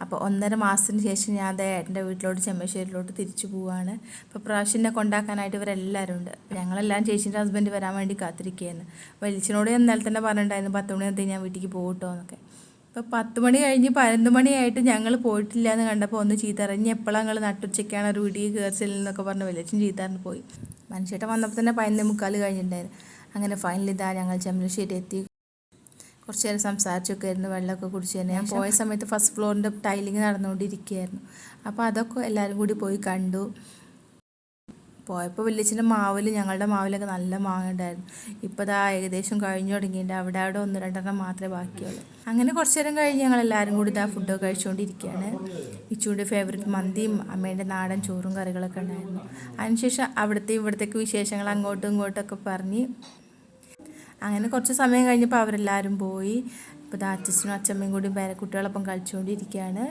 അപ്പോൾ 1.5 മാസത്തിന് ശേഷം ഞാൻ ദേ ഏട്ടൻ്റെ വീട്ടിലോട്ട് ചെമ്മശ്ശേരിയിലോട്ട് തിരിച്ചു പോവുകയാണ്. അപ്പോൾ പ്രാവശ്യനെ കൊണ്ടാക്കാനായിട്ട് ഇവരെല്ലാവരും ഉണ്ട്. ഞങ്ങളെല്ലാം ചേച്ചീൻ്റെ ഹസ്ബൻഡ് വരാൻ വേണ്ടി കാത്തിരിക്കുകയായിരുന്നു. വലിച്ചനോട് ഞാൻ ഇന്നലെ തന്നെ പറഞ്ഞിട്ടുണ്ടായിരുന്നു 10 മണി ഞാൻ വീട്ടിലേക്ക് പോകട്ടോ എന്നൊക്കെ. ഇപ്പോൾ 10 മണി കഴിഞ്ഞ് 11 മണിയായിട്ട് ഞങ്ങൾ പോയിട്ടില്ല എന്ന് കണ്ടപ്പോൾ ഒന്ന് ചീത്തറിഞ്ഞ് എപ്പോഴാണ് ഞങ്ങൾ നട്ടുച്ചയ്ക്കാണ് ഒരു വീട്ടിൽ കയറിച്ചില്ലെന്നൊക്കെ പറഞ്ഞ് വലിയച്ഛൻ ചീത്തറിഞ്ഞ് പോയി. മനുഷ്യട്ടൻ വന്നപ്പോൾ തന്നെ 11:45 കഴിഞ്ഞിട്ടുണ്ടായിരുന്നു. അങ്ങനെ ഫൈനലി ഇതാ ഞങ്ങൾ ചെമ്മശ്ശേരി എത്തി. കുറച്ച് നേരം സംസാരിച്ചൊക്കെ ആയിരുന്നു, വെള്ളമൊക്കെ കുടിച്ച് തന്നെ. ഞാൻ പോയ സമയത്ത് ഫസ്റ്റ് ഫ്ലോറിൻ്റെ ടൈലിങ് നടന്നുകൊണ്ടിരിക്കുകയായിരുന്നു. അപ്പോൾ അതൊക്കെ എല്ലാവരും കൂടി പോയി കണ്ടു. പോയപ്പോൾ വലിയച്ഛൻ്റെ മാവിൽ ഞങ്ങളുടെ മാവിലൊക്കെ നല്ല മാങ്ങ ഉണ്ടായിരുന്നു. ഇപ്പോൾ ഇതാ ഏകദേശം കഴിഞ്ഞു തുടങ്ങിയിട്ടുണ്ട്. അവിടെ 1-2 മാത്രമേ ബാക്കിയുള്ളൂ. അങ്ങനെ കുറച്ച് നേരം കഴിഞ്ഞ് ഞങ്ങളെല്ലാവരും കൂടി ഇതാ ഫുഡൊക്കെ കഴിച്ചുകൊണ്ടിരിക്കുകയാണ്. ഇച്ചുവിൻ്റെ ഫേവറേറ്റ് മന്തിയും അമ്മേൻ്റെ നാടൻ ചോറും കറികളൊക്കെ ഉണ്ടായിരുന്നു. അതിനുശേഷം ഇവിടത്തേക്ക് വിശേഷങ്ങൾ അങ്ങോട്ടും ഇങ്ങോട്ടൊക്കെ പറഞ്ഞ് അങ്ങനെ കുറച്ച് സമയം കഴിഞ്ഞപ്പോൾ അവരെല്ലാവരും പോയി. ഇപ്പോൾ അച്ഛനും അച്ഛമ്മയും കൂടി കുട്ടികളൊപ്പം കളിച്ചുകൊണ്ടിരിക്കുകയാണ്.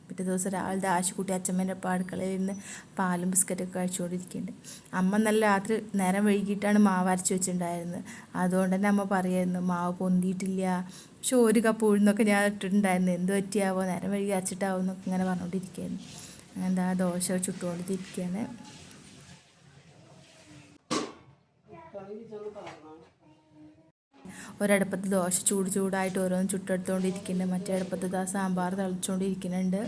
പിറ്റേ ദിവസം രാവിലെ ആശുക്കുട്ടി അച്ഛമ്മേൻ്റെ ഒപ്പം അടുക്കളയിൽ നിന്ന് പാലും ബിസ്ക്കറ്റൊക്കെ കഴിച്ചുകൊണ്ടിരിക്കുന്നുണ്ട്. അമ്മ നല്ല രാത്രി നേരം വൈകിട്ടാണ് മാവ് അരച്ച് വെച്ചിട്ടുണ്ടായിരുന്നത്. അതുകൊണ്ട് തന്നെ അമ്മ പറയുമായിരുന്നു മാവ് പൊന്തിയിട്ടില്ല, പക്ഷെ 1 കപ്പ് ഉഴുന്നൊക്കെ ഞാൻ ഇട്ടിട്ടുണ്ടായിരുന്നു, എന്ത് പറ്റിയാവോ നേരം വൈകി അരച്ചിട്ടാവും എന്നൊക്കെ ഇങ്ങനെ പറഞ്ഞുകൊണ്ടിരിക്കുകയായിരുന്നു. എന്താ ദോശ ചുട്ടുകൊണ്ടിരിക്കുകയാണ്. ഒരടുപ്പത്ത് ദോശ ചൂടായിട്ട് ഓരോന്ന് ചുട്ടെടുത്തുകൊണ്ടിരിക്കുന്നുണ്ട്. മറ്റേ അടുപ്പത്ത് സാമ്പാർ തളിച്ചുകൊണ്ടിരിക്കുന്നുണ്ട്.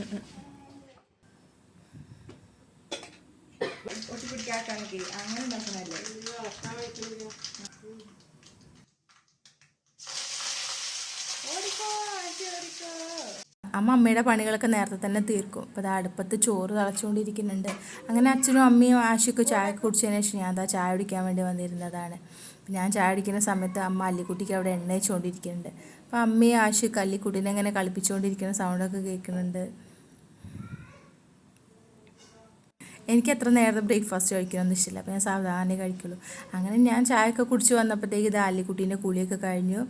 അമ്മയുടെ പണികളൊക്കെ നേരത്തെ തന്നെ തീർക്കും. അപ്പോൾ അത് അടുപ്പത്ത് ചോറ് തിളച്ചുകൊണ്ടിരിക്കുന്നുണ്ട്. അങ്ങനെ അച്ഛനും അമ്മയും ആശയൊക്കെ ചായ കുടിച്ചതിന് ശേഷം ഞാൻ ചായ കുടിക്കാൻ വേണ്ടി വന്നിരുന്നതാണ്. ഞാൻ ചായ കുടിക്കുന്ന സമയത്ത് അമ്മ അല്ലിക്കുട്ടിക്ക് അവിടെ എണ്ണ വെച്ചുകൊണ്ടിരിക്കുന്നുണ്ട്. അപ്പോൾ അമ്മയും ആശയൊക്കെ അല്ലിക്കുട്ടീനെ ഇങ്ങനെ കളിപ്പിച്ചുകൊണ്ടിരിക്കുന്ന സൗണ്ടൊക്കെ കേൾക്കുന്നുണ്ട്. എനിക്ക് അത്ര നേരത്തെ ബ്രേക്ക്ഫാസ്റ്റ് കഴിക്കണമെന്ന് ഇഷ്ടമില്ല. അപ്പോൾ ഞാൻ സാവധാനമേ കഴിക്കുള്ളൂ. അങ്ങനെ ഞാൻ ചായയൊക്കെ കുടിച്ച് വന്നപ്പോഴത്തേക്ക് ഇത് അല്ലിക്കുട്ടീൻ്റെ കുളിയൊക്കെ കഴിഞ്ഞു.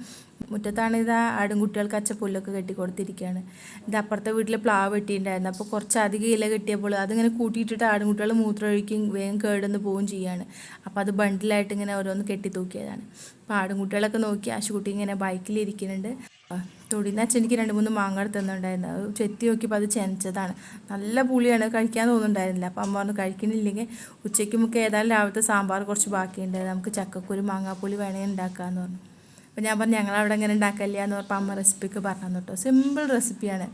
മുറ്റത്താണ് ആടുംകുട്ടികൾക്ക് അച്ചപ്പുല്ലൊക്കെ കെട്ടി കൊടുത്തിരിക്കുകയാണ്. അപ്പുറത്തെ വീട്ടിൽ പ്ലാവ് വെട്ടിയിട്ടുണ്ടായിരുന്നു. അപ്പോൾ കുറച്ചധികം ഇല കെട്ടിയപ്പോൾ അതിങ്ങനെ കൂട്ടിയിട്ടിട്ട് ആടുംകുട്ടികൾ മൂത്രമൊഴിക്കും വേഗം കേടുന്ന് പോവുകയും ചെയ്യുകയാണ്. അപ്പോൾ അത് ബണ്ടിലായിട്ട് ഇങ്ങനെ ഓരോന്ന് കെട്ടി തൂക്കിയതാണ്. അപ്പോൾ ആടുംകുട്ടികളൊക്കെ നോക്കി ആശുക്കുട്ടി ഇങ്ങനെ ബൈക്കിലിരിക്കുന്നുണ്ട്. തൊടിന്ന് അച്ഛൻ എനിക്ക് 2-3 മാങ്ങ എടുത്തുന്നുണ്ടായിരുന്നു. അത് ചെത്തി നോക്കിയപ്പോൾ അത് ചെനച്ചതാണ്. നല്ല പുളിയാണ്, കഴിക്കാൻ തോന്നുന്നുണ്ടായിരുന്നില്ല. അപ്പോൾ അമ്മ പറഞ്ഞു കഴിക്കണില്ലെങ്കിൽ ഉച്ചയ്ക്കുമൊക്കെ ഏതായാലും രാവിലത്തെ സാമ്പാർ കുറച്ച് ബാക്കിയുണ്ടായിരുന്നു, നമുക്ക് ചക്കക്കുരു മാങ്ങാപ്പുളി വേണമെങ്കിൽ ഉണ്ടാക്കാമെന്ന് പറഞ്ഞു. അപ്പോൾ ഞാൻ പറഞ്ഞു ഞങ്ങളവിടെ ഇങ്ങനെ ഉണ്ടാക്കില്ല എന്ന് പറഞ്ഞപ്പോൾ അമ്മ റെസിപ്പിക്ക് പറഞ്ഞു തന്നു കേട്ടോ. സിമ്പിൾ റെസിപ്പിയാണ്.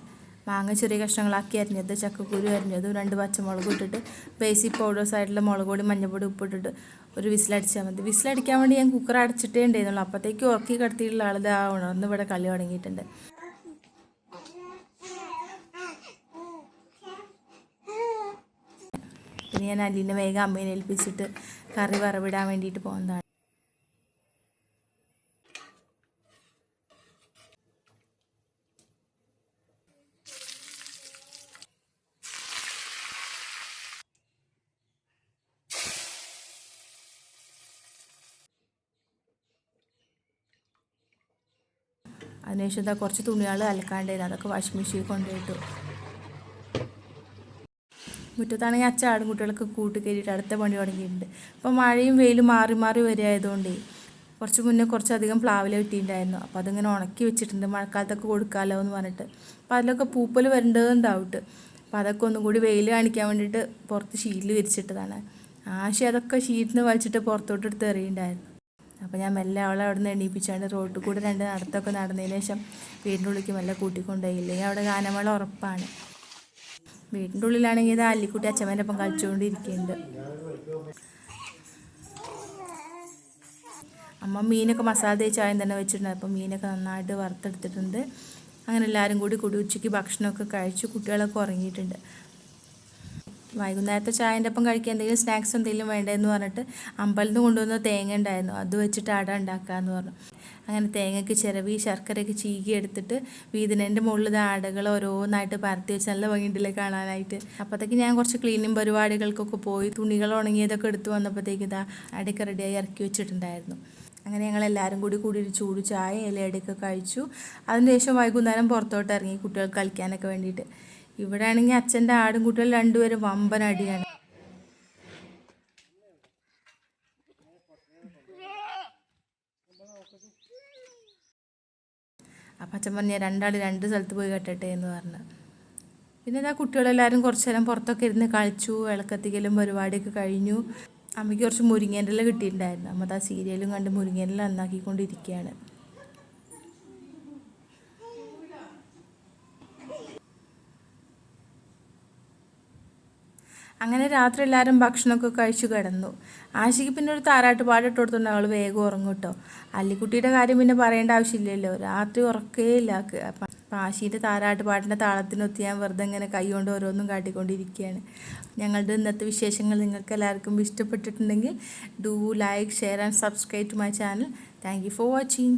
മാങ്ങ ചെറിയ കഷ്ണങ്ങളാക്കി അരിഞ്ഞത്, ചക്കക്കുരു അരിഞ്ഞതും 2 പച്ചമുളകും ഇട്ടിട്ട് ബേസിക് പൗഡേഴ്സ് ആയിട്ടുള്ള മുളക് പൊടി മഞ്ഞൾപ്പൊടി ഉപ്പിട്ടിട്ട് ഒരു വിസിലടിച്ചാൽ മതി. വിസിലടിക്കാൻ വേണ്ടി ഞാൻ കുക്കർ അടച്ചിട്ടേ ഉണ്ടായിരുന്നുള്ളൂ. അപ്പോഴത്തേക്ക് ഉറക്കി കിടത്തിയിട്ടുള്ള ആളിത് ഉണർന്ന് ഇവിടെ കളി തുടങ്ങിയിട്ടുണ്ട്. പിന്നെ ഞാൻ അലീനെ വേഗം അമ്മേനെ ഏൽപ്പിച്ചിട്ട് കറി വറവിടാൻ വേണ്ടിയിട്ട് പോകുന്നതാണ്. അതിനുശേഷം കുറച്ച് തുണികൾ അലക്കാണ്ടായിരുന്നു, അതൊക്കെ വാഷിംഗ് മെഷീനിൽ കൊണ്ടുപോയിട്ടു. മുറ്റത്താണെങ്കിൽ അച്ഛൻ ആടുംകുട്ടികൾക്ക് കൂട്ട് കയറിയിട്ട് അടുത്ത പണി തുടങ്ങിയിട്ടുണ്ട്. അപ്പോൾ മഴയും വെയിലും മാറി മാറി വരികയായതുകൊണ്ടേ കുറച്ച് മുന്നേ കുറച്ചധികം പ്ലാവില കിട്ടിയിട്ടുണ്ടായിരുന്നു. അപ്പോൾ അതിങ്ങനെ ഉണക്കി വെച്ചിട്ടുണ്ട്, മഴക്കാലത്തൊക്കെ കൊടുക്കാമല്ലോ എന്ന് പറഞ്ഞിട്ട്. അപ്പോൾ അതിലൊക്കെ പൂപ്പൽ വരേണ്ടതുണ്ടാവിട്ട്. അപ്പോൾ അതൊക്കെ ഒന്നും കൂടി വെയിൽ കാണിക്കാൻ വേണ്ടിയിട്ട് പുറത്ത് ഷീറ്റിൽ വിരിച്ചിട്ടതാണ്. ആശി അതൊക്കെ ഷീറ്റിൽ നിന്ന് വലിച്ചിട്ട് പുറത്തോട്ട് എടുത്ത് എറിയുണ്ടായിരുന്നു. അപ്പോൾ ഞാൻ മെല്ലെ അവളെ അവിടെ നിന്ന് എണീപ്പിച്ചാണ്ട് റോഡിൽ കൂടെ 2 നടത്തൊക്കെ നടന്നതിന് ശേഷം വീടിൻ്റെ ഉള്ളിലേക്ക് മെല്ലെ കൂട്ടിക്കൊണ്ടുപോയി. ഇല്ലെങ്കിൽ അവിടെ ഗാനമേള ഉറപ്പാണ്. വീടിൻ്റെ ഉള്ളിലാണെങ്കിൽ ഇത് അല്ലിക്കുട്ടി അച്ഛമ്മേൻ്റെ ഒപ്പം കളിച്ചുകൊണ്ടിരിക്കുന്നുണ്ട്. അമ്മ മീനൊക്കെ മസാല തേച്ച് ആദ്യം തന്നെ വെച്ചിട്ടുണ്ട്. അപ്പോൾ മീനൊക്കെ നന്നായിട്ട് വറുത്തെടുത്തിട്ടുണ്ട്. അങ്ങനെ എല്ലാവരും കൂടി ഉച്ചയ്ക്ക് ഭക്ഷണമൊക്കെ കഴിച്ചു. കുട്ടികളൊക്കെ ഉറങ്ങിയിട്ടുണ്ട്. വൈകുന്നേരത്തെ ചായൻ്റെ ഒപ്പം കഴിക്കാൻ എന്തെങ്കിലും സ്നാക്സ് എന്തെങ്കിലും വേണ്ടതെന്ന് പറഞ്ഞിട്ട് അമ്പലത്തിൽ നിന്ന് കൊണ്ടുവന്ന തേങ്ങ ഉണ്ടായിരുന്നു, അത് വെച്ചിട്ട് അട ഉണ്ടാക്കാമെന്ന് പറഞ്ഞു. അങ്ങനെ തേങ്ങയ്ക്ക് ചിരവി ശർക്കരയൊക്കെ ചീകി എടുത്തിട്ട് വീതിനേൻ്റെ മുകളിൽ അടകൾ ഓരോന്നായിട്ട് പരത്തി വെച്ച് നല്ല ഭംഗിയുണ്ടല്ലേ കാണാനായിട്ട്. അപ്പോഴത്തേക്ക് ഞാൻ കുറച്ച് ക്ലീനിങ് പരിപാടികൾക്കൊക്കെ പോയി തുണികൾ ഉണങ്ങിയതൊക്കെ എടുത്ത് വന്നപ്പോഴത്തേക്ക് അടയൊക്കെ റെഡിയായി ഇറക്കി വെച്ചിട്ടുണ്ടായിരുന്നു. അങ്ങനെ ഞങ്ങളെല്ലാവരും കൂടി ചൂട് ചായ ഇലയടയൊക്കെ കഴിച്ചു. അതിന് ശേഷം വൈകുന്നേരം പുറത്തോട്ട് ഇറങ്ങി കുട്ടികൾക്ക് കളിക്കാനൊക്കെ വേണ്ടിയിട്ട്. ഇവിടെ ആണെങ്കിൽ അച്ഛൻ്റെ ആടും കുട്ടികൾ 2 പേരും വമ്പൻ അടിയാണ്. അപ്പം അച്ഛൻ പറഞ്ഞ രണ്ടാൾ രണ്ട് സ്ഥലത്ത് പോയി കെട്ടട്ടെ എന്ന് പറഞ്ഞു. പിന്നെ ആ കുട്ടികളെല്ലാവരും കുറച്ച് നേരം പുറത്തൊക്കെ ഇരുന്ന് കളിച്ചു. വിളക്കത്തിക്കലും പരിപാടിയൊക്കെ കഴിഞ്ഞു. അമ്മയ്ക്ക് കുറച്ച് മുരിങ്ങേൻ്റെ ഇല കിട്ടിയിട്ടുണ്ടായിരുന്നു. അമ്മ ആ സീരിയലും കണ്ട് മുരിങ്ങേൻ്റെ ഇല നന്നാക്കിക്കൊണ്ടിരിക്കുകയാണ്. അങ്ങനെ രാത്രി എല്ലാവരും ഭക്ഷണമൊക്കെ കഴിച്ചു കിടന്നു. ആശയ്ക്ക് പിന്നെ ഒരു താരാട്ട് പാടിട്ട് കൊടുത്തുകൊണ്ട് അവൾ വേഗം ഉറങ്ങും കേട്ടോ. അല്ലിക്കുട്ടിയുടെ കാര്യം പിന്നെ പറയേണ്ട ആവശ്യമില്ലല്ലോ, രാത്രി ഉറക്കേയില്ല. അപ്പം ആശീൻ്റെ താരാട്ട് പാട്ടിൻ്റെ താളത്തിനൊത്ത് ഞാൻ വെറുതെ ഇങ്ങനെ കൈ കൊണ്ട് ഓരോന്നും കാട്ടിക്കൊണ്ടിരിക്കുകയാണ്. ഞങ്ങളുടെ ഇന്നത്തെ വിശേഷങ്ങൾ നിങ്ങൾക്ക് എല്ലാവർക്കും ഇഷ്ടപ്പെട്ടിട്ടുണ്ടെങ്കിൽ do like, share and subscribe to my channel. Thank you for watching.